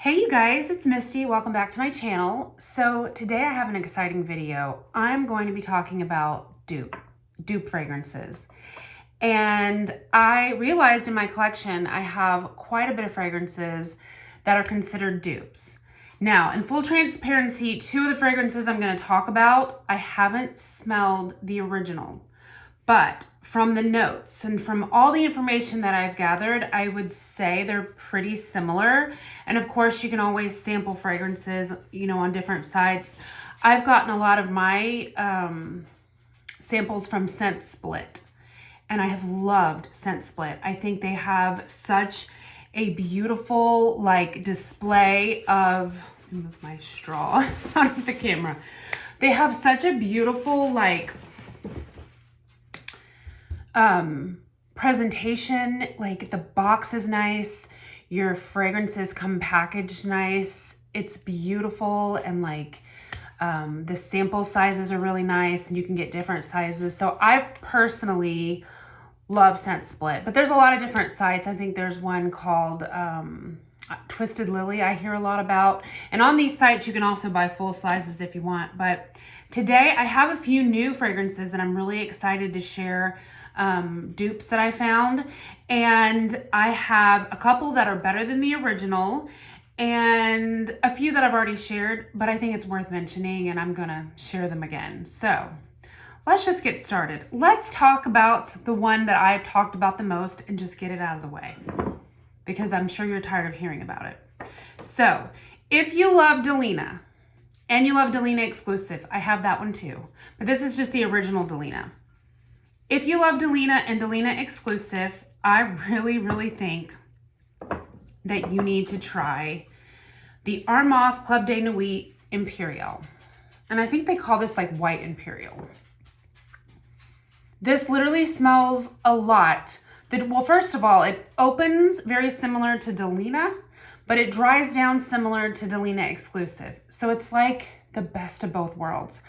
Hey you guys, it's Misty. Welcome back to my channel. So today I have an exciting video. I'm going to be talking about dupe fragrances. And I realized in my collection I have quite a bit of fragrances that are considered dupes. Now, in full transparency, two of the fragrances I'm going to talk about, I haven't smelled the original. But from the notes and from all the information that I've gathered, I would say they're pretty similar. And of course, you can always sample fragrances, on different sites. I've gotten a lot of my samples from Scent Split, and I have loved Scent Split. I think they have such a beautiful display of, let me move my straw out of the camera. They have such a beautiful presentation. The box is nice, your fragrances come packaged nice, it's beautiful, and the sample sizes are really nice and you can get different sizes. So I personally love Scent Split, but there's a lot of different sites. I think there's one called Twisted Lily I hear a lot about, and on these sites you can also buy full sizes if you want. But today I have a few new fragrances that I'm really excited to share, dupes that I found, and I have a couple that are better than the original and a few that I've already shared, but I think it's worth mentioning and I'm gonna share them again. So let's just get started. Let's talk about the one that I've talked about the most and just get it out of the way, because I'm sure you're tired of hearing about it. So if you love Delina and you love Delina Exclusive, I have that one too, but this is just the original Delina. If you love Delina and Delina Exclusive, I really think that you need to try the Armaf Club de Nuit Imperial. And I think they call this White Imperial. This literally smells a lot. Well, first of all, it opens very similar to Delina, but it dries down similar to Delina Exclusive. So it's like the best of both worlds.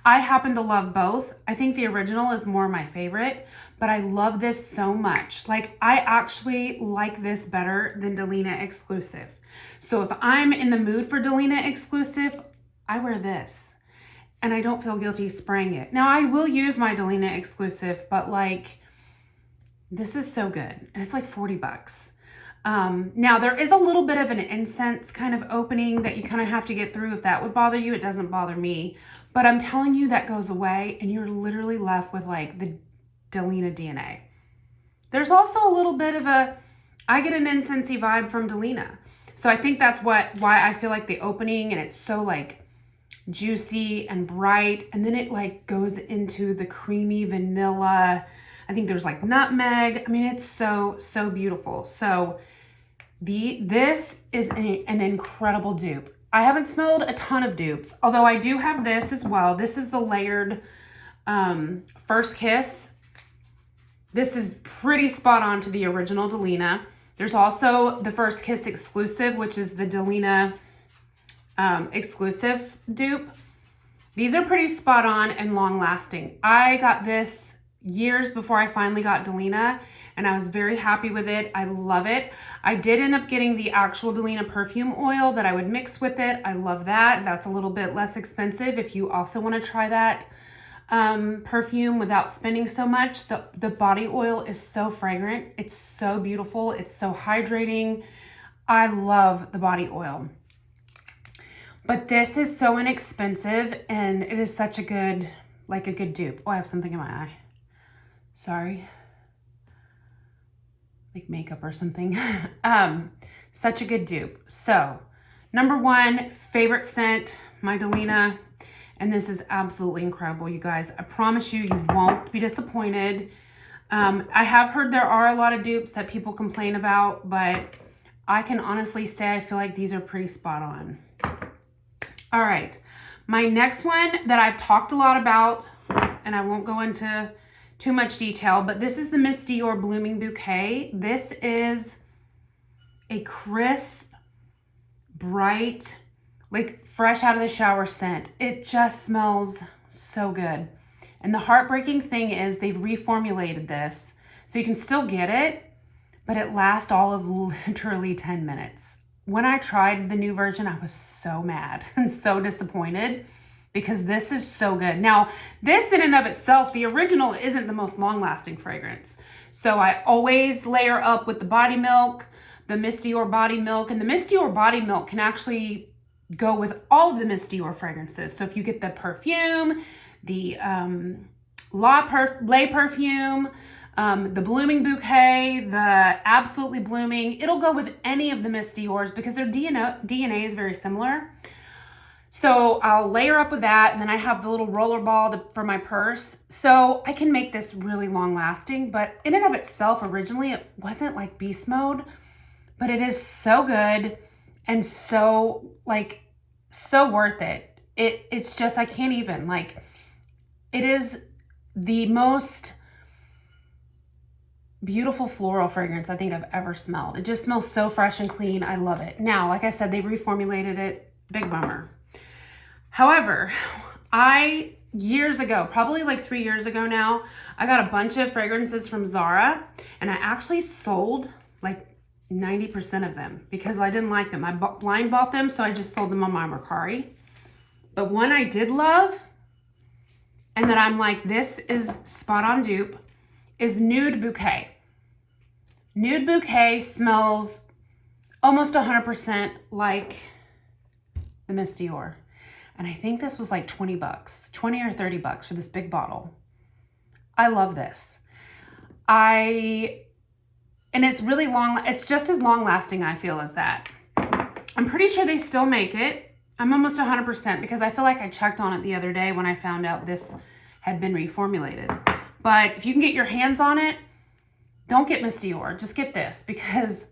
I happen to love both. I think the original is more my favorite, but I love this so much. I actually like this better than Delina Exclusive. So if I'm in the mood for Delina Exclusive, I wear this and I don't feel guilty spraying it. Now I will use my Delina Exclusive, but this is so good. And it's like 40 bucks. Now there is a little bit of an incense kind of opening that you kind of have to get through. If that would bother you, it doesn't bother me, but I'm telling you that goes away and you're literally left with the Delina DNA. There's also a little bit of I get an incensey vibe from Delina. So I think that's why I feel like the opening, and it's so juicy and bright. And then it goes into the creamy vanilla. I think there's nutmeg. I mean, it's so beautiful. So this is an incredible dupe. I haven't smelled a ton of dupes, although I do have this as well. This is the layered First Kiss. This is pretty spot on to the original Delina. There's also the First Kiss Exclusive, which is the Delina Exclusive dupe. These are pretty spot on and long lasting. I got this years before I finally got Delina, and I was very happy with it. I love it. I did end up getting the actual Delina perfume oil that I would mix with it. I love that. That's a little bit less expensive if you also want to try that perfume without spending so much. The body oil is so fragrant. It's so beautiful. It's so hydrating. I love the body oil. But this is so inexpensive and it is such a good, a good dupe. Oh, I have something in my eye. Sorry. Makeup or something. Such a good dupe. So, number one, favorite scent, my Delina. And this is absolutely incredible, you guys. I promise you, you won't be disappointed. I have heard there are a lot of dupes that people complain about, but I can honestly say I feel like these are pretty spot on. All right, my next one that I've talked a lot about, and I won't go into too much detail, but this is the Miss Dior Blooming Bouquet. This is a crisp, bright, fresh out of the shower scent. It just smells so good. And the heartbreaking thing is they've reformulated this, so you can still get it, but it lasts all of literally 10 minutes. when I tried the new version, I was so mad and so disappointed because this is so good. Now, this in and of itself, the original isn't the most long-lasting fragrance. So I always layer up with the body milk, the Miss Dior body milk, and the Miss Dior body milk can actually go with all of the Miss Dior fragrances. So if you get the perfume, the Lay perfume, the Blooming Bouquet, the Absolutely Blooming, it'll go with any of the Miss Dior's because their DNA is very similar. So I'll layer up with that, and then I have the little roller ball for my purse. So I can make this really long lasting, but in and of itself, originally it wasn't like beast mode, but it is so good and so worth it. It's just, I can't even, it is the most beautiful floral fragrance I think I've ever smelled. It just smells so fresh and clean. I love it. Now, like I said, they reformulated it. Big bummer. However, years ago, probably like 3 years ago now, I got a bunch of fragrances from Zara, and I actually sold like 90% of them because I didn't like them. I blind bought them, so I just sold them on my Mercari. But one I did love, and that I'm like, this is spot on dupe, is Nude Bouquet. Nude Bouquet smells almost 100% like the Miss Dior. And I think this was like 20 bucks, 20 or 30 bucks for this big bottle. I love this. And it's really long. It's just as long lasting, I feel, as that. I'm pretty sure they still make it. I'm almost 100% because I feel like I checked on it the other day when I found out this had been reformulated. But if you can get your hands on it, don't get Miss Dior. Just get this because,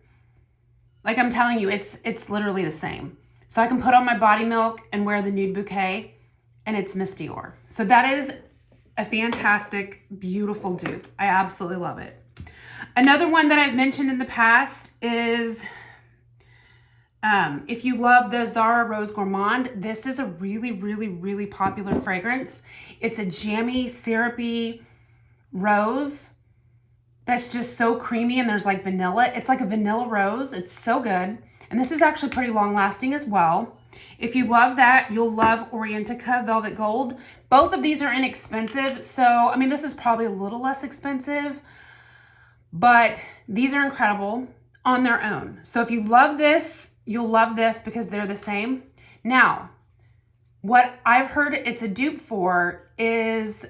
like I'm telling you, it's literally the same. So I can put on my body milk and wear the Nude Bouquet, and it's Miss Dior. So that is a fantastic, beautiful dupe. I absolutely love it. Another one that I've mentioned in the past is, if you love the Zara Rose Gourmand, this is a really, really, really popular fragrance. It's a jammy, syrupy rose that's just so creamy, and there's like vanilla. It's like a vanilla rose. It's so good. And this is actually pretty long lasting as well. If you love that, you'll love Orientica Velvet Gold. Both of these are inexpensive. So, I mean, this is probably a little less expensive, but these are incredible on their own. So if you love this, you'll love this because they're the same. Now, what I've heard it's a dupe for is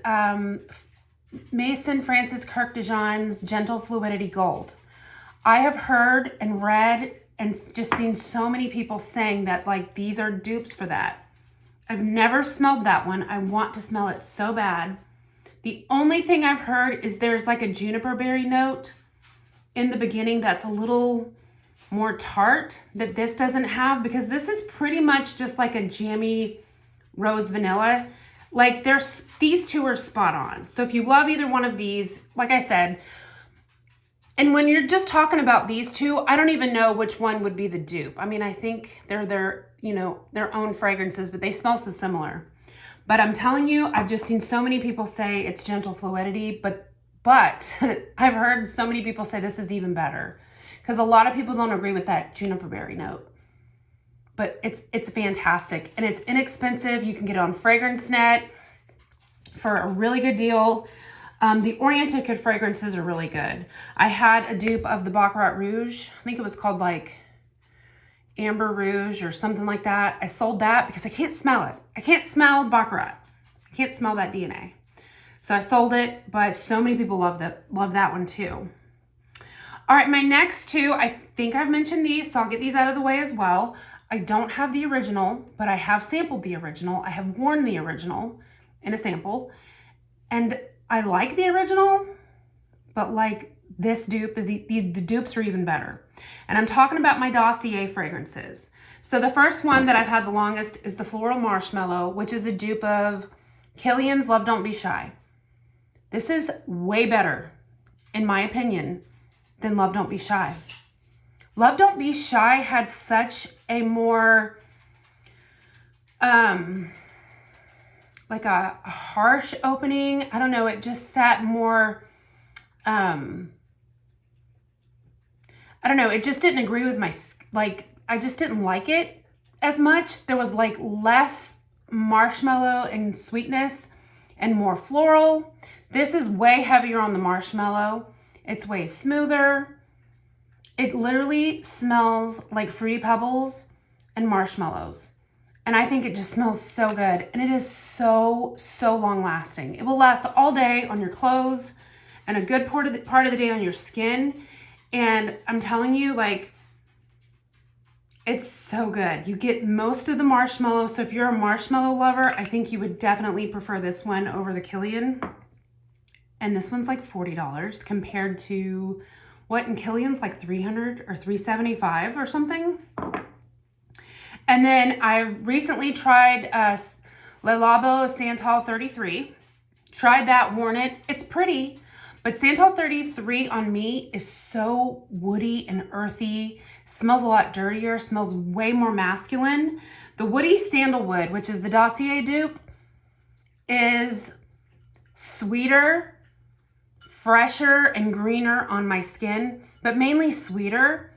Maison Francis Kirk de Jean's Gentle Fluidity Gold. I have heard and read and just seen so many people saying that like these are dupes for that. I've never smelled that one. I want to smell it so bad. The only thing I've heard is there's like a juniper berry note in the beginning that's a little more tart that this doesn't have, because this is pretty much just like a jammy rose vanilla. Like these two are spot on. So if you love either one of these, like I said, and when you're just talking about these two, I don't even know which one would be the dupe. I mean, I think they're their own fragrances, but they smell so similar. But I'm telling you, I've just seen so many people say it's Gentle Fluidity, but I've heard so many people say this is even better because a lot of people don't agree with that juniper berry note. But it's fantastic and it's inexpensive. You can get it on FragranceNet for a really good deal. The Orientica fragrances are really good. I had a dupe of the Baccarat Rouge. I think it was called like Amber Rouge or something like that. I sold that because I can't smell it. I can't smell Baccarat. I can't smell that DNA. So I sold it, but so many people love that one too. All right, my next two, I think I've mentioned these, so I'll get these out of the way as well. I don't have the original, but I have sampled the original. I have worn the original in a sample, and I like the original, but like this dupe the dupes are even better. And I'm talking about my Dossier fragrances. So the first one that I've had the longest is the Floral Marshmallow, which is a dupe of Kilian's Love Don't Be Shy. This is way better, in my opinion, than Love Don't Be Shy. Love Don't Be Shy had such a more, like a harsh opening. I don't know, it just sat more, I don't know, it just didn't agree with my, like, I just didn't like it as much. There was like less marshmallow and sweetness and more floral. This is way heavier on the marshmallow. It's way smoother. It literally smells like Fruity Pebbles and marshmallows. And I think it just smells so good. And it is so, so long lasting. It will last all day on your clothes and a good part of the day on your skin. And I'm telling you, like, it's so good. You get most of the marshmallow. So if you're a marshmallow lover, I think you would definitely prefer this one over the Killian. And this one's like $40 compared to what in Killian's like $300 or $375 or something. And then I recently tried Le Labo Santal 33. Tried that, worn it. It's pretty, but Santal 33 on me is so woody and earthy. Smells a lot dirtier, smells way more masculine. The Woody Sandalwood, which is the Dossier dupe, is sweeter, fresher, and greener on my skin, but mainly sweeter.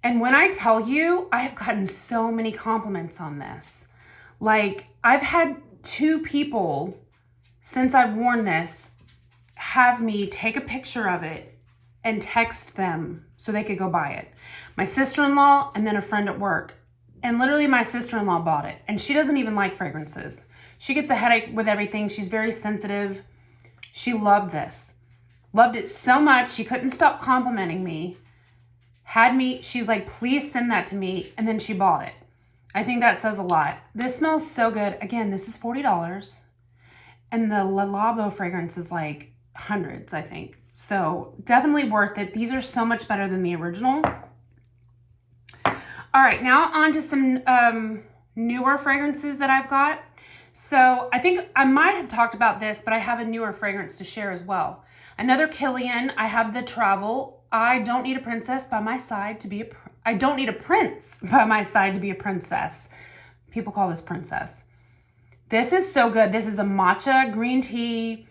And when I tell you, I have gotten so many compliments on this. Like, I've had 2 people since I've worn this have me take a picture of it and text them so they could go buy it. My sister-in-law and then a friend at work. And literally my sister-in-law bought it. And she doesn't even like fragrances. She gets a headache with everything. She's very sensitive. She loved this. Loved it so much. She couldn't stop complimenting me. She's like, please send that to me. And then she bought it. I think that says a lot. This smells so good. Again, this is $40. And the Le Labo fragrance is like hundreds, I think. So definitely worth it. These are so much better than the original. All right, now on to some newer fragrances that I've got. So I think I might have talked about this, but I have a newer fragrance to share as well. Another Killian, I have the Travel. I don't need a princess by my side to be I don't need a prince by my side to be a princess. People call this princess. This is so good. This is a matcha green tea,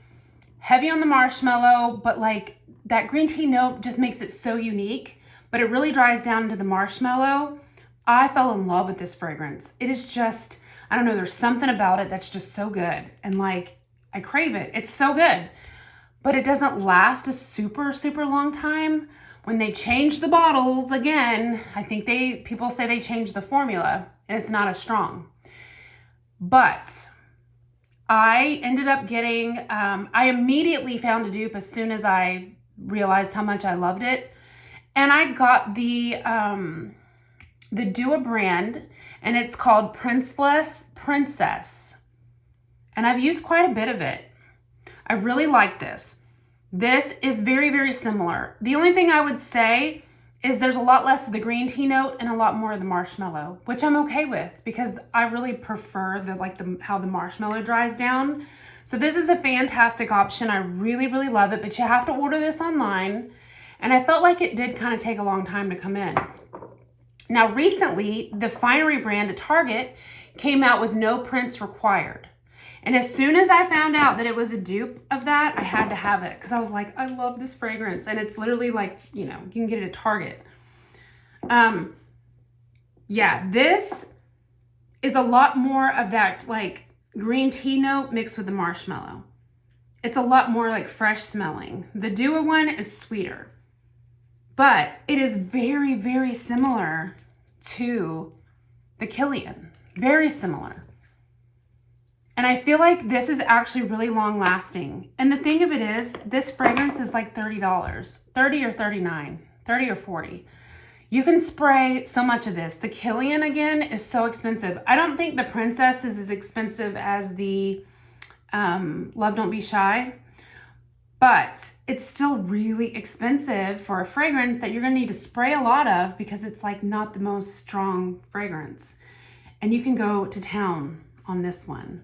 heavy on the marshmallow, but like that green tea note just makes it so unique, but it really dries down into the marshmallow. I fell in love with this fragrance. It is just, I don't know, there's something about it that's just so good. And like, I crave it. It's so good. But it doesn't last a super, super long time. When they change the bottles again, I think people say they changed the formula and it's not as strong. But I ended up getting, I immediately found a dupe as soon as I realized how much I loved it. And I got the Dua brand, and it's called Princeless Princess. And I've used quite a bit of it. I really like this. This is very, very similar. The only thing I would say is there's a lot less of the green tea note and a lot more of the marshmallow, which I'm okay with because I really prefer how the marshmallow dries down. So this is a fantastic option. I really, really love it, but you have to order this online. And I felt like it did kind of take a long time to come in. Now recently, the Finery brand at Target came out with no prints required. And as soon as I found out that it was a dupe of that, I had to have it because I was like, I love this fragrance. And it's literally like, you can get it at Target. Yeah, this is a lot more of that like green tea note mixed with the marshmallow. It's a lot more like fresh smelling. The Dua one is sweeter, but it is very, very similar to the Killian. Very similar. And I feel like this is actually really long lasting. And the thing of it is, this fragrance is like $30, $30 or $39, $30 or $40. You can spray so much of this. The Killian, again, is so expensive. I don't think the Princess is as expensive as the Love Don't Be Shy, but it's still really expensive for a fragrance that you're gonna need to spray a lot of because it's like not the most strong fragrance. And you can go to town on this one.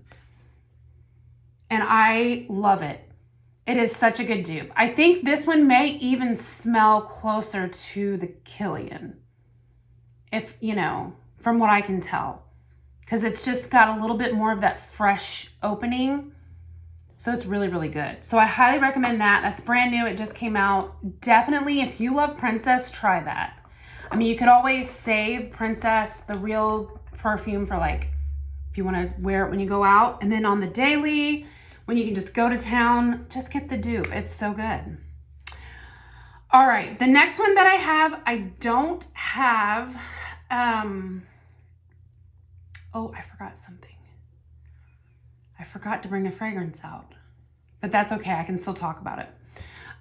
And I love it. It is such a good dupe. I think this one may even smell closer to the Killian, if, from what I can tell, because it's just got a little bit more of that fresh opening. So it's really, really good. So I highly recommend that. That's brand new. It just came out. Definitely, if you love Princess, try that. I mean, you could always save Princess, the real perfume, for like, if you want to wear it when you go out. And then on the daily, when you can just go to town, just get the dupe. It's so good. All right, the next one that I don't have, oh, I forgot something. I forgot to bring a fragrance out, but that's okay. I can still talk about it.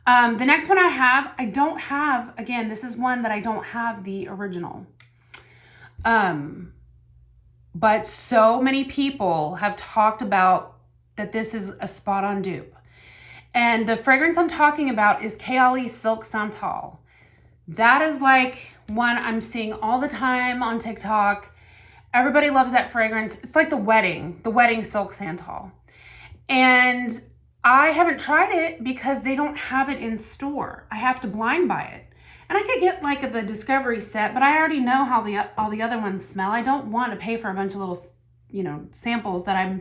The next one I don't have, again, this is one that I don't have the original. But so many people have talked about that this is a spot on dupe. And the fragrance I'm talking about is Kayali Silk Santal. That is like one I'm seeing all the time on TikTok. Everybody loves that fragrance. It's like the wedding Silk Santal. And I haven't tried it because they don't have it in store. I have to blind buy it. And I could get like the Discovery set, but I already know how all the other ones smell. I don't want to pay for a bunch of little, samples that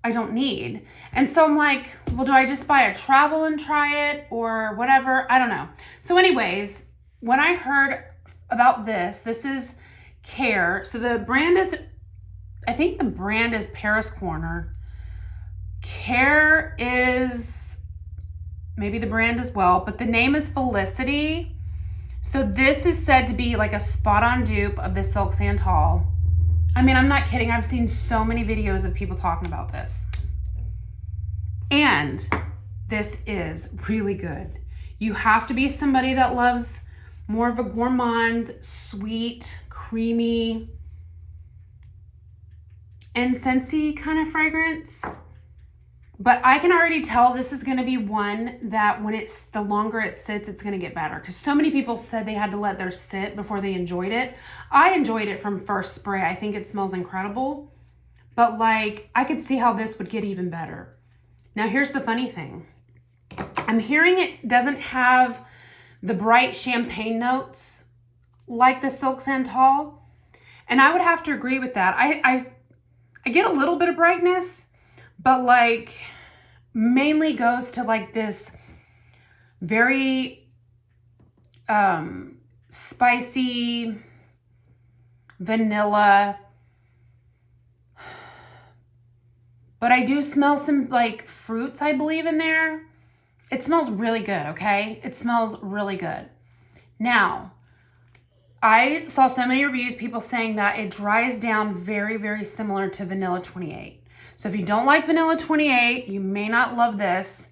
I don't need. And so I'm like, well, do I just buy a travel and try it or whatever? I don't know. So anyways, when I heard about this is Care. So the brand is, I think the brand is Paris Corner. Care is maybe the brand as well, but the name is Felicity. So this is said to be like a spot on dupe of the Silk Santal. I mean, I'm not kidding. I've seen so many videos of people talking about this. And this is really good. You have to be somebody that loves more of a gourmand, sweet, creamy, incense-y kind of fragrance. But I can already tell this is going to be one that when the longer it sits, it's going to get better. Because so many people said they had to let theirs sit before they enjoyed it. I enjoyed it from first spray. I think it smells incredible. But like, I could see how this would get even better. Now, here's the funny thing. I'm hearing it doesn't have the bright champagne notes like the Silk Santal. And I would have to agree with that. I get a little bit of brightness, but like mainly goes to like this very spicy vanilla. But I do smell some like fruits, I believe, in there. It smells really good, okay? It smells really good. Now, I saw so many reviews, people saying that it dries down very, very similar to Vanilla 28. So if you don't like Vanilla 28, you may not love this.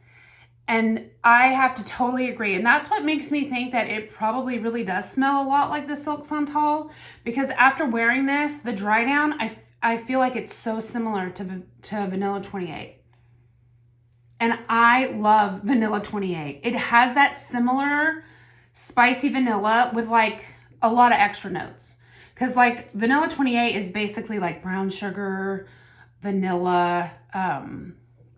And I have to totally agree. And that's what makes me think that it probably really does smell a lot like the Silk Santal. Because after wearing this, the dry down, I feel like it's so similar to Vanilla 28. And I love Vanilla 28. It has that similar spicy vanilla with like a lot of extra notes. Because like Vanilla 28 is basically like brown sugar, vanilla,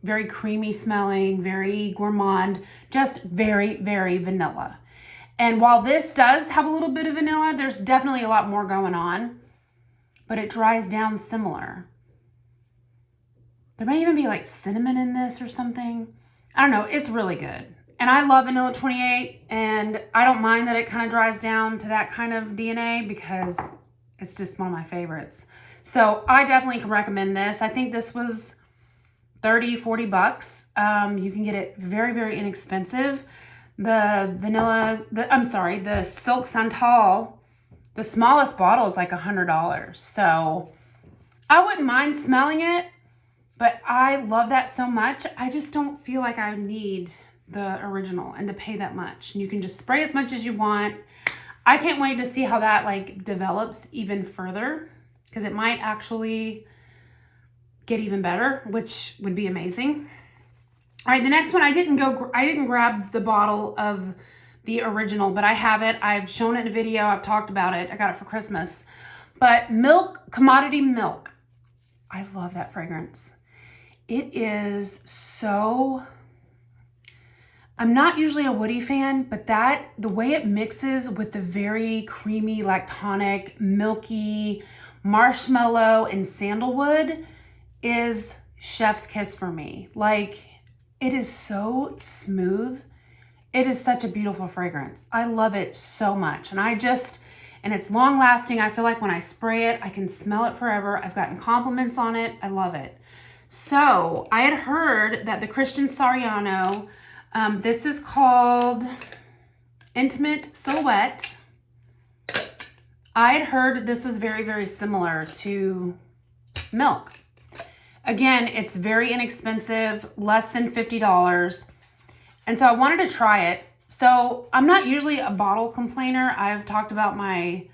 very creamy smelling, very gourmand, just very, very vanilla. And while this does have a little bit of vanilla, there's definitely a lot more going on, but it dries down similar. There may even be like cinnamon in this or something. I don't know. It's really good. And I love Vanilla 28, and I don't mind that it kind of dries down to that kind of DNA because it's just one of my favorites. So I definitely can recommend this. I think this was 30, 40 bucks. You can get it very, very inexpensive. The Silk Santal, the smallest bottle is like $100. So I wouldn't mind smelling it, but I love that so much. I just don't feel like I need the original and to pay that much. And you can just spray as much as you want. I can't wait to see how that like develops even further, because it might actually get even better, which would be amazing. All right, the next one, I didn't grab the bottle of the original, but I have it. I've shown it in a video. I've talked about it. I got it for Christmas. But Commodity Milk. I love that fragrance. It is so, I'm not usually a woody fan, but the way it mixes with the very creamy, lactonic, milky, marshmallow, and sandalwood is chef's kiss for me. Like, it is so smooth. It is such a beautiful fragrance. I love it so much. And and it's long lasting. I feel like when I spray it, I can smell it forever. I've gotten compliments on it. I love it. So I had heard that the Christian Sariano, this is called Intimate Silhouette. I had heard this was very, very similar to Milk. Again, it's very inexpensive, less than $50. And so I wanted to try it. So I'm not usually a bottle complainer. I've talked about my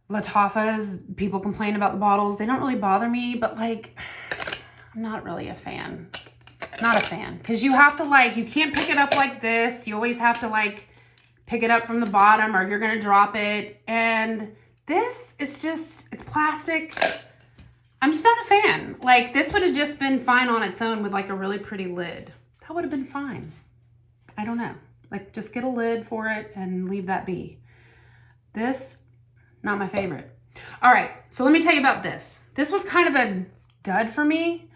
Latafas. People complain about the bottles. They don't really bother me, but like, I'm not really a fan. Not a fan. Because you have to like, you can't pick it up like this. You always have to like pick it up from the bottom or you're going to drop it. And this is just, it's plastic. I'm just not a fan. Like this would have just been fine on its own with like a really pretty lid. That would have been fine. I don't know. Like just get a lid for it and leave that be. This, not my favorite. All right, so let me tell you about this. This was kind of a dud for me,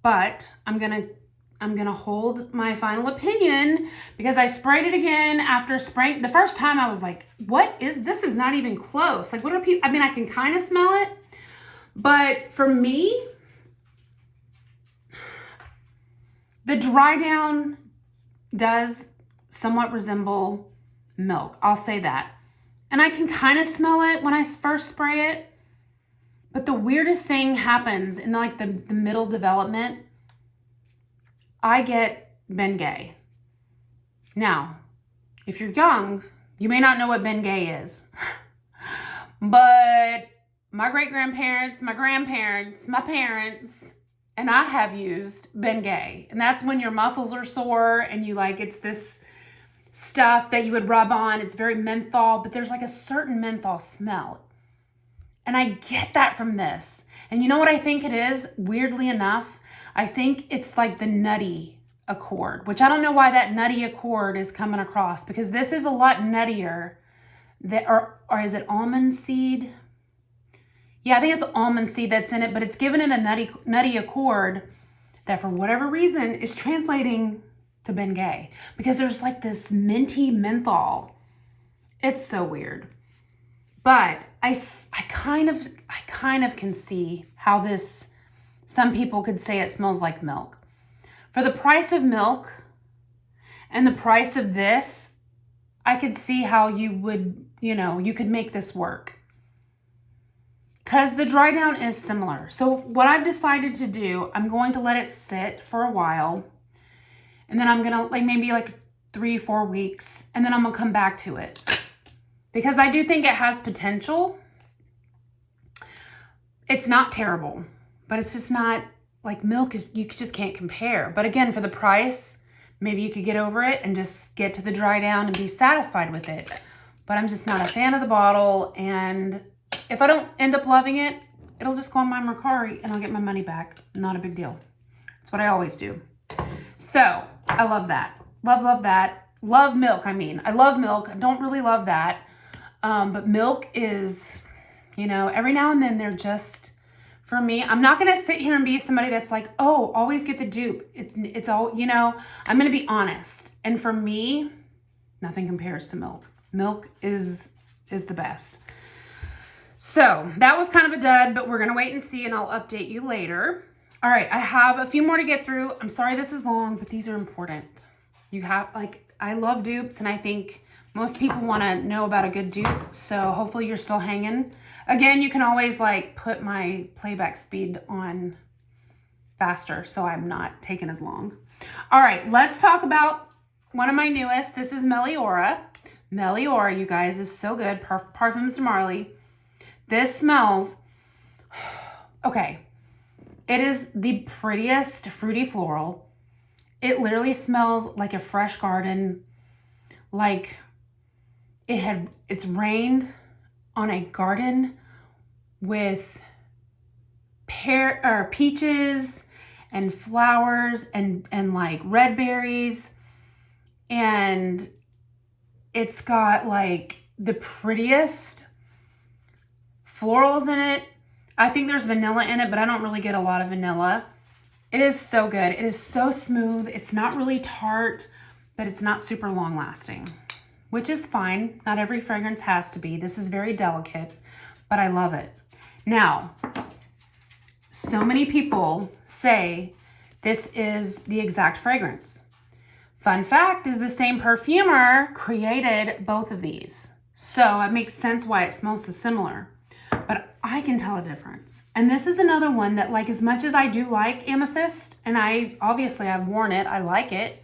but I'm gonna hold my final opinion because I sprayed it again after spraying. The first time I was like, what is this? Is not even close. Like what are people, I mean, I can kind of smell it, but for me, the dry down does somewhat resemble Milk. I'll say that. And I can kind of smell it when I first spray it. But the weirdest thing happens in like the middle development. I get Bengay. Now, if you're young, you may not know what Bengay is. But my great-grandparents, my grandparents, my parents, and I have used Bengay. And that's when your muscles are sore and you like, it's this stuff that you would rub on. It's very menthol, but there's like a certain menthol smell. And I get that from this. And you know what I think it is? Weirdly enough, I think it's like the nutty accord, which I don't know why that nutty accord is coming across because this is a lot nuttier. Or is it almond seed? Yeah, I think it's almond seed that's in it, but it's given it a nutty accord that for whatever reason is translating to Bengay because there's like this minty menthol. It's so weird. But I kind of can see how this, some people could say it smells like Milk. For the price of Milk and the price of this, I could see how you would, you could make this work. Because the dry down is similar. So what I've decided to do, I'm going to let it sit for a while. And then I'm going to maybe 3-4 weeks. And then I'm going to come back to it. Because I do think it has potential. It's not terrible. But it's just not, like Milk is, you just can't compare. But again, for the price, maybe you could get over it and just get to the dry down and be satisfied with it. But I'm just not a fan of the bottle. And if I don't end up loving it, it'll just go on my Mercari and I'll get my money back. Not a big deal. That's what I always do. So I love that. Love that. Love Milk, I mean. I love Milk. I don't really love that. But Milk is, every now and then they're just, for me, I'm not going to sit here and be somebody that's like, oh, always get the dupe. It's all, I'm going to be honest. And for me, nothing compares to Milk. Milk is the best. So that was kind of a dud, but we're going to wait and see and I'll update you later. All right, I have a few more to get through. I'm sorry this is long, but these are important. I love dupes and I think most people want to know about a good dupe. So hopefully you're still hanging. Again, you can always put my playback speed on faster so I'm not taking as long. All right, let's talk about one of my newest. This is Meliora. Meliora, you guys, is so good. Parfums de Marly. This smells, okay, it is the prettiest fruity floral. It literally smells like a fresh garden, like it's rained on a garden with peaches and flowers and like red berries, and it's got the prettiest florals in it. I think there's vanilla in it, but I don't really get a lot of vanilla. It is so good. It is so smooth. It's not really tart, but it's not super long lasting. which is fine. Not every fragrance has to be. This is very delicate, but I love it. Now, so many people say this is the exact fragrance. Fun fact is the same perfumer created both of these. So it makes sense why it smells so similar. But I can tell a difference. And this is another one that, like, as much as I do like amethyst, and I've worn it, I like it,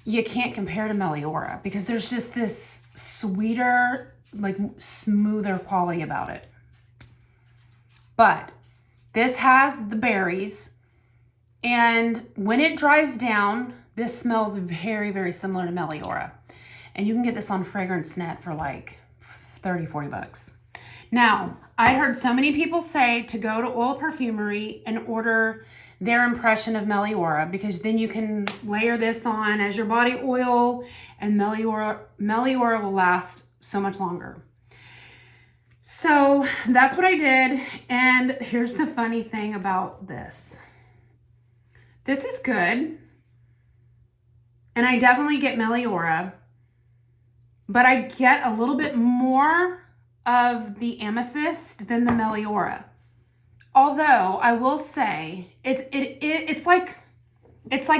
you can't compare to Meliora because there's just this sweeter, like smoother quality about it. But this has the berries, and when it dries down, this smells very, very similar to Meliora. And you can get this on FragranceNet for like 30, 40 bucks. Now, I heard so many people say to go to Oil Perfumery and order their impression of Meliora, because then you can layer this on as your body oil, and Meliora will last so much longer. So that's what I did. And here's the funny thing about this. This is good. And I definitely get Meliora, but I get a little bit more of the amethyst than the Meliora. Although I will say it's like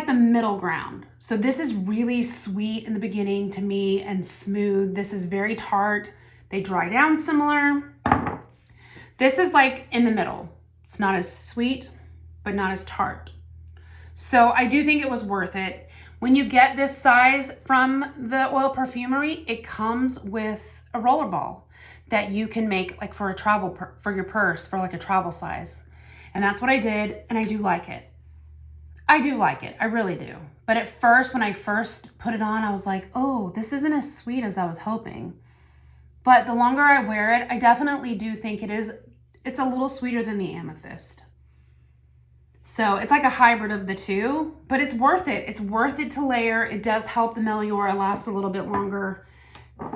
the middle ground. So this is really sweet in the beginning to me and smooth. This is very tart. They dry down similar. This is like in the middle. It's not as sweet, but not as tart. So I do think it was worth it. When you get this size from the Oil Perfumery, it comes with a roller ball that you can make like for a travel, for your purse, for like a travel size. And that's what I did, and I do like it. I do like it, I really do. But at first, when I first put it on, I was like, oh, this isn't as sweet as I was hoping. But the longer I wear it, I definitely do think it's a little sweeter than the amethyst. So it's like a hybrid of the two, but it's worth it. It's worth it to layer. It does help the Meliora last a little bit longer.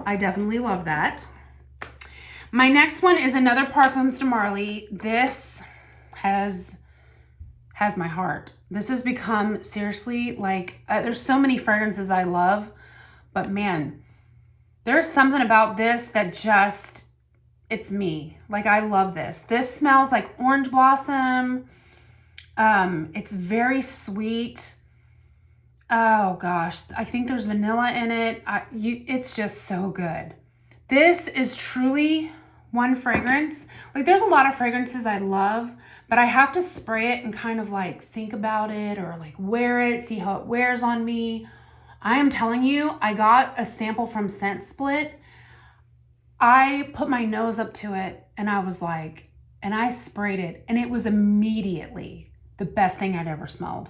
I definitely love that. My next one is another Parfums de Marly. This has my heart. This has become seriously like, there's so many fragrances I love, but man, there's something about this that just, it's me. Like, I love this. This smells like orange blossom. It's very sweet. Oh gosh, I think there's vanilla in it. It's just so good. This is truly one fragrance. Like, there's a lot of fragrances I love, but I have to spray it and kind of like think about it or like wear it, see how it wears on me. I am telling you, I got a sample from Scent Split. I put my nose up to it and I was like, and I sprayed it, and it was immediately the best thing I'd ever smelled.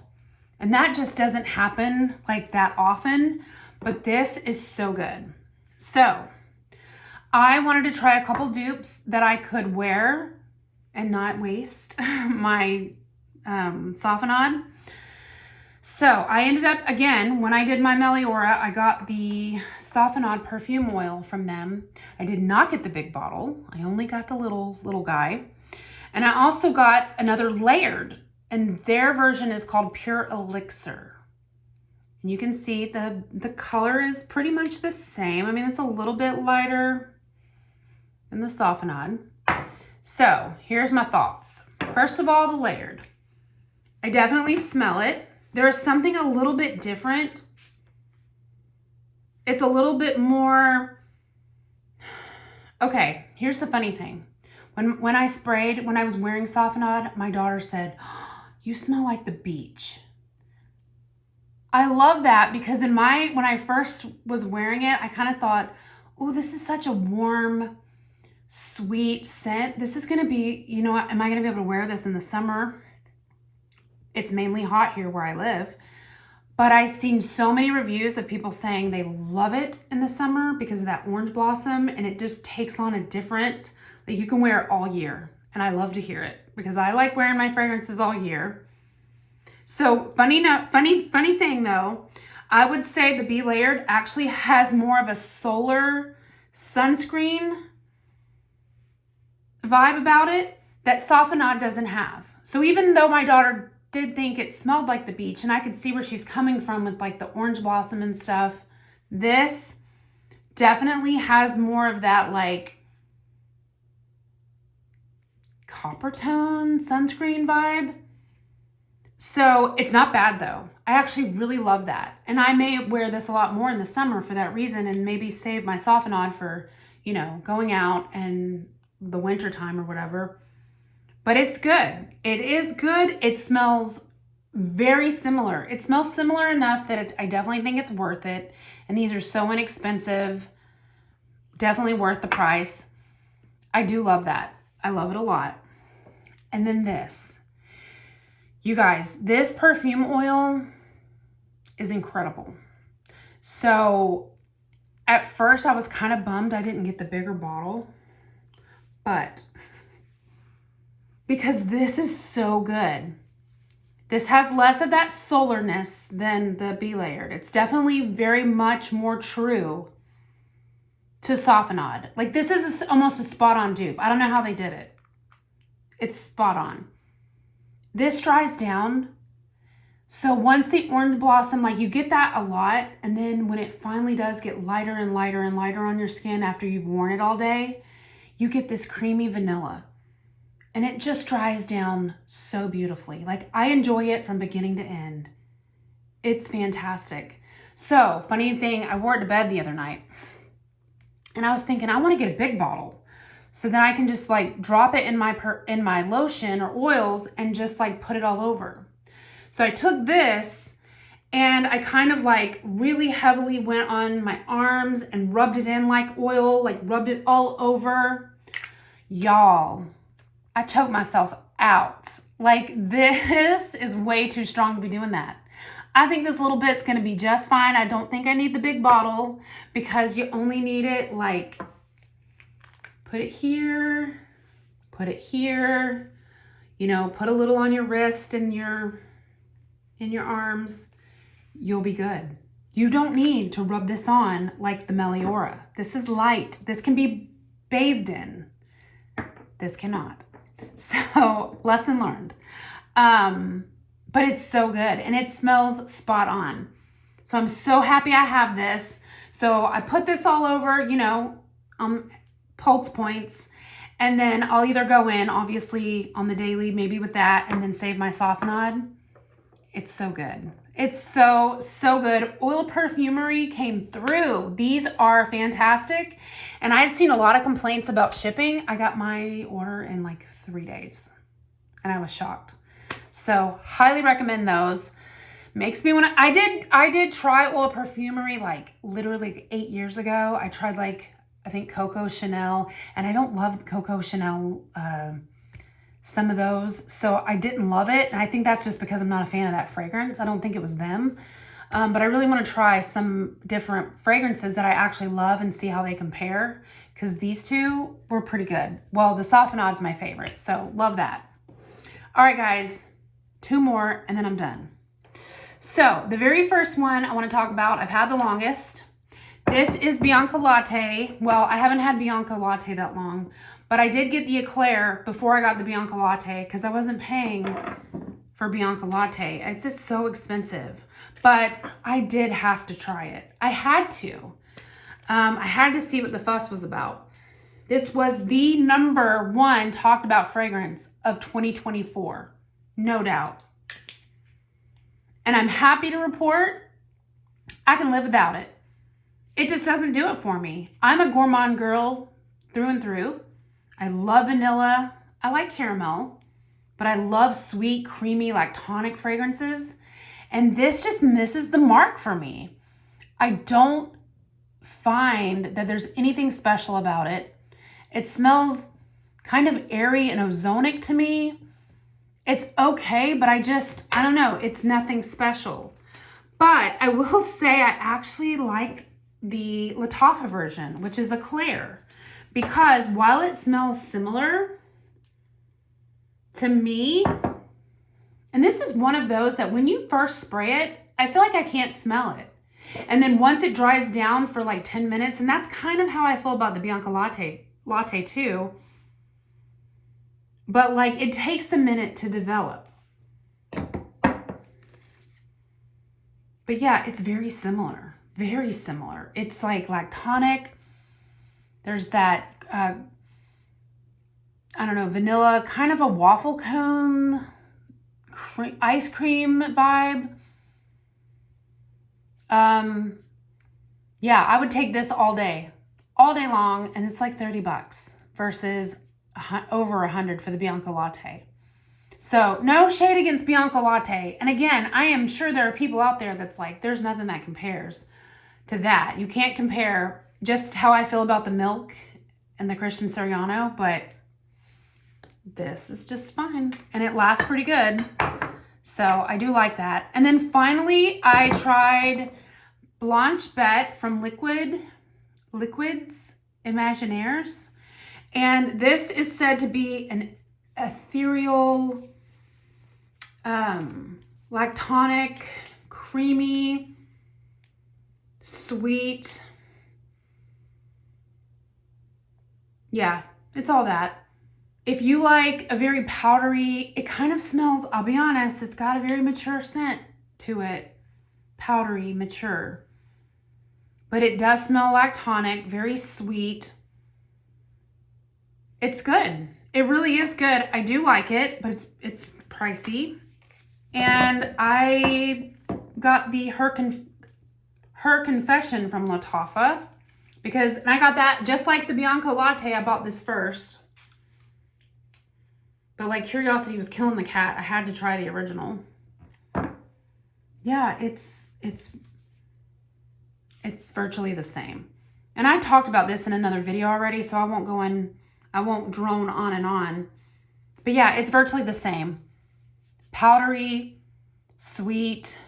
And that just doesn't happen like that often, but this is so good. So I wanted to try a couple dupes that I could wear and not waste my Softenade. So I ended up, again, when I did my Meliora, I got the Softenade perfume oil from them. I did not get the big bottle. I only got the little guy. And I also got another layered, and their version is called Pure Elixir. And you can see the color is pretty much the same. I mean, it's a little bit lighter than the Softenade. So here's my thoughts. First of all, the layered. I definitely smell it. There is something a little bit different. It's a little bit more, okay, here's the funny thing. When I sprayed, when I was wearing Softenade, my daughter said, oh, you smell like the beach. I love that because when I first was wearing it, I kind of thought, oh, this is such a warm, sweet scent. This is gonna be, you know what, am I gonna be able to wear this in the summer? It's mainly hot here where I live, but I've seen so many reviews of people saying they love it in the summer because of that orange blossom, and it just takes on a different, like, you can wear it all year. And I love to hear it because I like wearing my fragrances all year. So funny thing though, I would say the Be Layered actually has more of a solar sunscreen vibe about it that Softenade doesn't have. So even though my daughter did think it smelled like the beach, and I could see where she's coming from with like the orange blossom and stuff, this definitely has more of that like copper tone sunscreen vibe. So it's not bad though. I actually really love that. And I may wear this a lot more in the summer for that reason, and maybe save my Softenade for, you know, going out and the winter time or whatever. But it's good. It is good. It smells very similar. It smells similar enough that I definitely think it's worth it. And these are so inexpensive. Definitely worth the price. I do love that. I love it a lot. And then this. You guys, this perfume oil is incredible. So at first I was kind of bummed I didn't get the bigger bottle, but because this is so good. This has less of that solarness than the Be Layered. It's definitely very much more true to Softenade. Like this is almost a spot on dupe. I don't know how they did it. It's spot on. This dries down. So once the orange blossom, like you get that a lot. And then when it finally does get lighter and lighter and lighter on your skin after you've worn it all day, you get this creamy vanilla. And it just dries down so beautifully. Like I enjoy it from beginning to end. It's fantastic. So funny thing, I wore it to bed the other night. And I was thinking, I want to get a big bottle. So then I can just like drop it in my lotion or oils and just like put it all over. So I took this and I kind of like really heavily went on my arms and rubbed it in like oil, like rubbed it all over. Y'all, I choked myself out. Like this is way too strong to be doing that. I think this little bit's gonna be just fine. I don't think I need the big bottle because you only need it like, put it here, you know, put a little on your wrist and your arms. You'll be good. You don't need to rub this on like the Meliora. This is light. This can be bathed in. This cannot. So lesson learned. But it's so good and it smells spot on. So I'm so happy I have this. So I put this all over, you know, pulse points, and then I'll either go in obviously on the daily, maybe with that, and then save my Softenade. It's so good. It's so, so good. Oil Perfumery came through. These are fantastic. And I'd seen a lot of complaints about shipping. I got my order in like 3 days and I was shocked. So highly recommend those. Makes me want to, I did try Oil Perfumery like literally 8 years ago. I tried like, I think Coco Chanel, and I don't love Coco Chanel, some of those. So I didn't love it. And I think that's just because I'm not a fan of that fragrance. I don't think it was them. But I really want to try some different fragrances that I actually love and see how they compare, because these two were pretty good. Well, the Softenade's my favorite, so love that. All right, guys, 2 more and then I'm done. So the very first one I want to talk about, I've had the longest. This is Bianca Latte. Well, I haven't had Bianca Latte that long, but I did get the Eclair before I got the Bianca Latte because I wasn't paying for Bianca Latte. It's just so expensive, but I did have to try it. I had to. I had to see what the fuss was about. This was the #1 talked about fragrance of 2024, no doubt. And I'm happy to report I can live without it. It just doesn't do it for me. I'm a gourmand girl through and through. I love vanilla. I like caramel, but I love sweet, creamy, like tonic fragrances. And this just misses the mark for me. I don't find that there's anything special about it. It smells kind of airy and ozonic to me. It's okay, but I don't know. It's nothing special. But I will say I actually like the Lattafa version, which is Eclair, because while it smells similar to me, and this is one of those that when you first spray it, I feel like I can't smell it. And then once it dries down for like 10 minutes, and that's kind of how I feel about the Bianca Latte too. But like it takes a minute to develop. But yeah, it's very similar. very similar. It's like lactonic. There's that, I don't know, vanilla, kind of a waffle cone, ice cream vibe. Yeah, I would take this all day long, and it's like $30 versus over $100 for the Bianco Latte. So no shade against Bianco Latte. And again, I am sure there are people out there that's like, there's nothing that compares to that. You can't compare just how I feel about the milk and the Christian Siriano, but this is just fine. And it lasts pretty good. So I do like that. And then finally, I tried Blanche Bette from Liquids Imaginaires. And this is said to be an ethereal, lactonic, creamy, sweet. Yeah, it's all that. If you like a very powdery, it kind of smells, I'll be honest, it's got a very mature scent to it. Powdery, mature. But it does smell lactonic, very sweet. It's good. It really is good. I do like it, but it's pricey. And I got the Her Confession from Lattafa because I got that just like the Bianco Latte. I bought this first. But like curiosity was killing the cat. I had to try the original. Yeah, it's virtually the same. And I talked about this in another video already, so I won't drone on and on. But yeah, it's virtually the same. Powdery, sweet.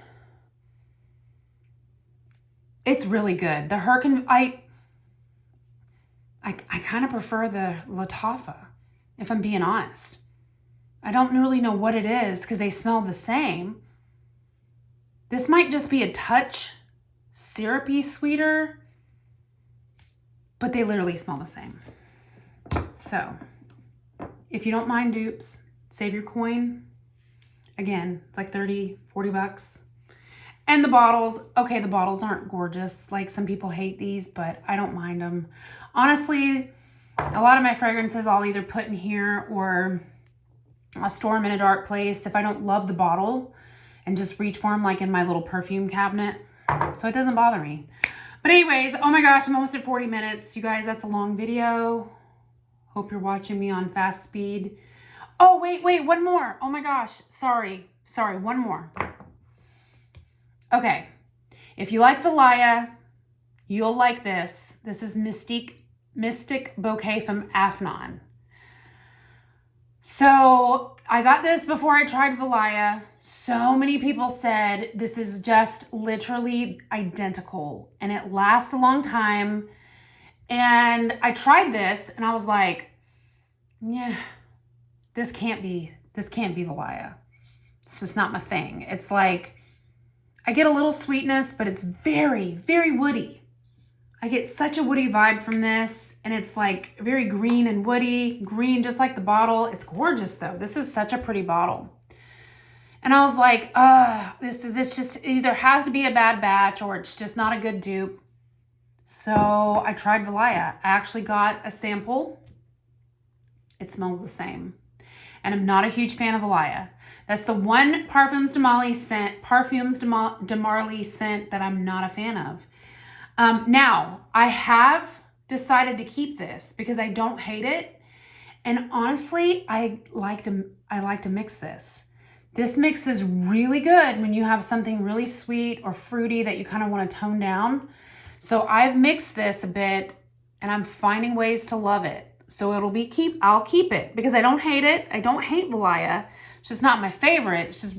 It's really good. The I kind of prefer the Lattafa, if I'm being honest. I don't really know what it is because they smell the same. This might just be a touch syrupy sweeter, but they literally smell the same. So if you don't mind dupes, save your coin. Again, it's like $30-$40. And the bottles, okay, the bottles aren't gorgeous. Like some people hate these, but I don't mind them. Honestly, a lot of my fragrances I'll either put in here or I'll store them in a dark place if I don't love the bottle and just reach for them like in my little perfume cabinet. So it doesn't bother me. But anyways, oh my gosh, I'm almost at 40 minutes. You guys, that's a long video. Hope you're watching me on fast speed. Oh, wait, one more. Oh my gosh, sorry, one more. Okay, if you like Valaya, you'll like this. This is Mystic Bouquet from Afnan. So I got this before I tried Valaya. So many people said this is just literally identical and it lasts a long time. And I tried this and I was like, yeah, this can't be Valaya. It's just not my thing. It's like, I get a little sweetness, but it's very, very woody. I get such a woody vibe from this, and it's like very green and woody, green just like the bottle. It's gorgeous though. This is such a pretty bottle. And I was like, this just either has to be a bad batch or it's just not a good dupe. So I tried Valaya. I actually got a sample. It smells the same. And I'm not a huge fan of Valaya. That's the one Parfums de Marly scent that I'm not a fan of. Now, I have decided to keep this because I don't hate it. And honestly, I like to mix this. This mix is really good when you have something really sweet or fruity that you kind of want to tone down. So I've mixed this a bit and I'm finding ways to love it. So I'll keep it because I don't hate it. I don't hate Valaya. It's just not my favorite. It's just,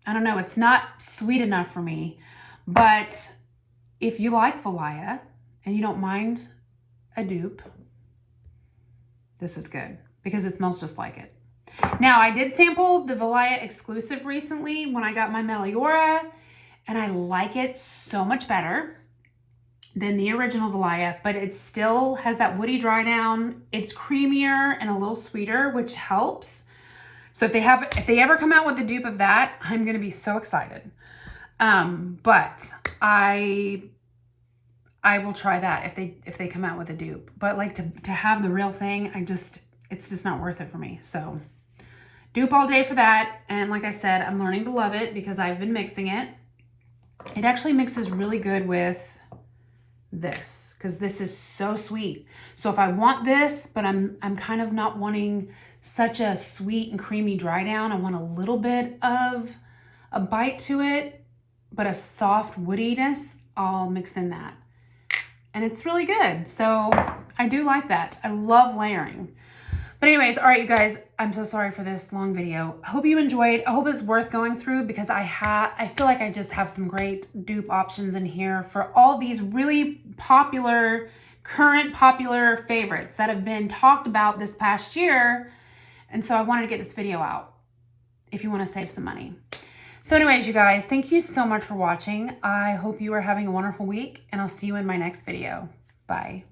I don't know, it's not sweet enough for me. But if you like Valaya and you don't mind a dupe, this is good because it smells just like it. Now, I did sample the Valaya exclusive recently when I got my Meliora, and I like it so much better than the original Valaya, but it still has that woody dry down. It's creamier and a little sweeter, which helps. So if they ever come out with a dupe of that, I'm gonna be so excited. But I I will try that if they come out with a dupe. But like to have the real thing, it's just not worth it for me. So dupe all day for that. And like I said, I'm learning to love it because I've been mixing it. It actually mixes really good with this because this is so sweet. So if I want this, but I'm kind of not wanting such a sweet and creamy dry down, I want a little bit of a bite to it, but a soft woodiness, I'll mix in that. And it's really good. So I do like that. I love layering. But anyways, all right, you guys, I'm so sorry for this long video. I hope you enjoyed. I hope it's worth going through because I feel like I just have some great dupe options in here for all these really popular, current popular favorites that have been talked about this past year. And so I wanted to get this video out if you want to save some money. So anyways, you guys, thank you so much for watching. I hope you are having a wonderful week and I'll see you in my next video. Bye.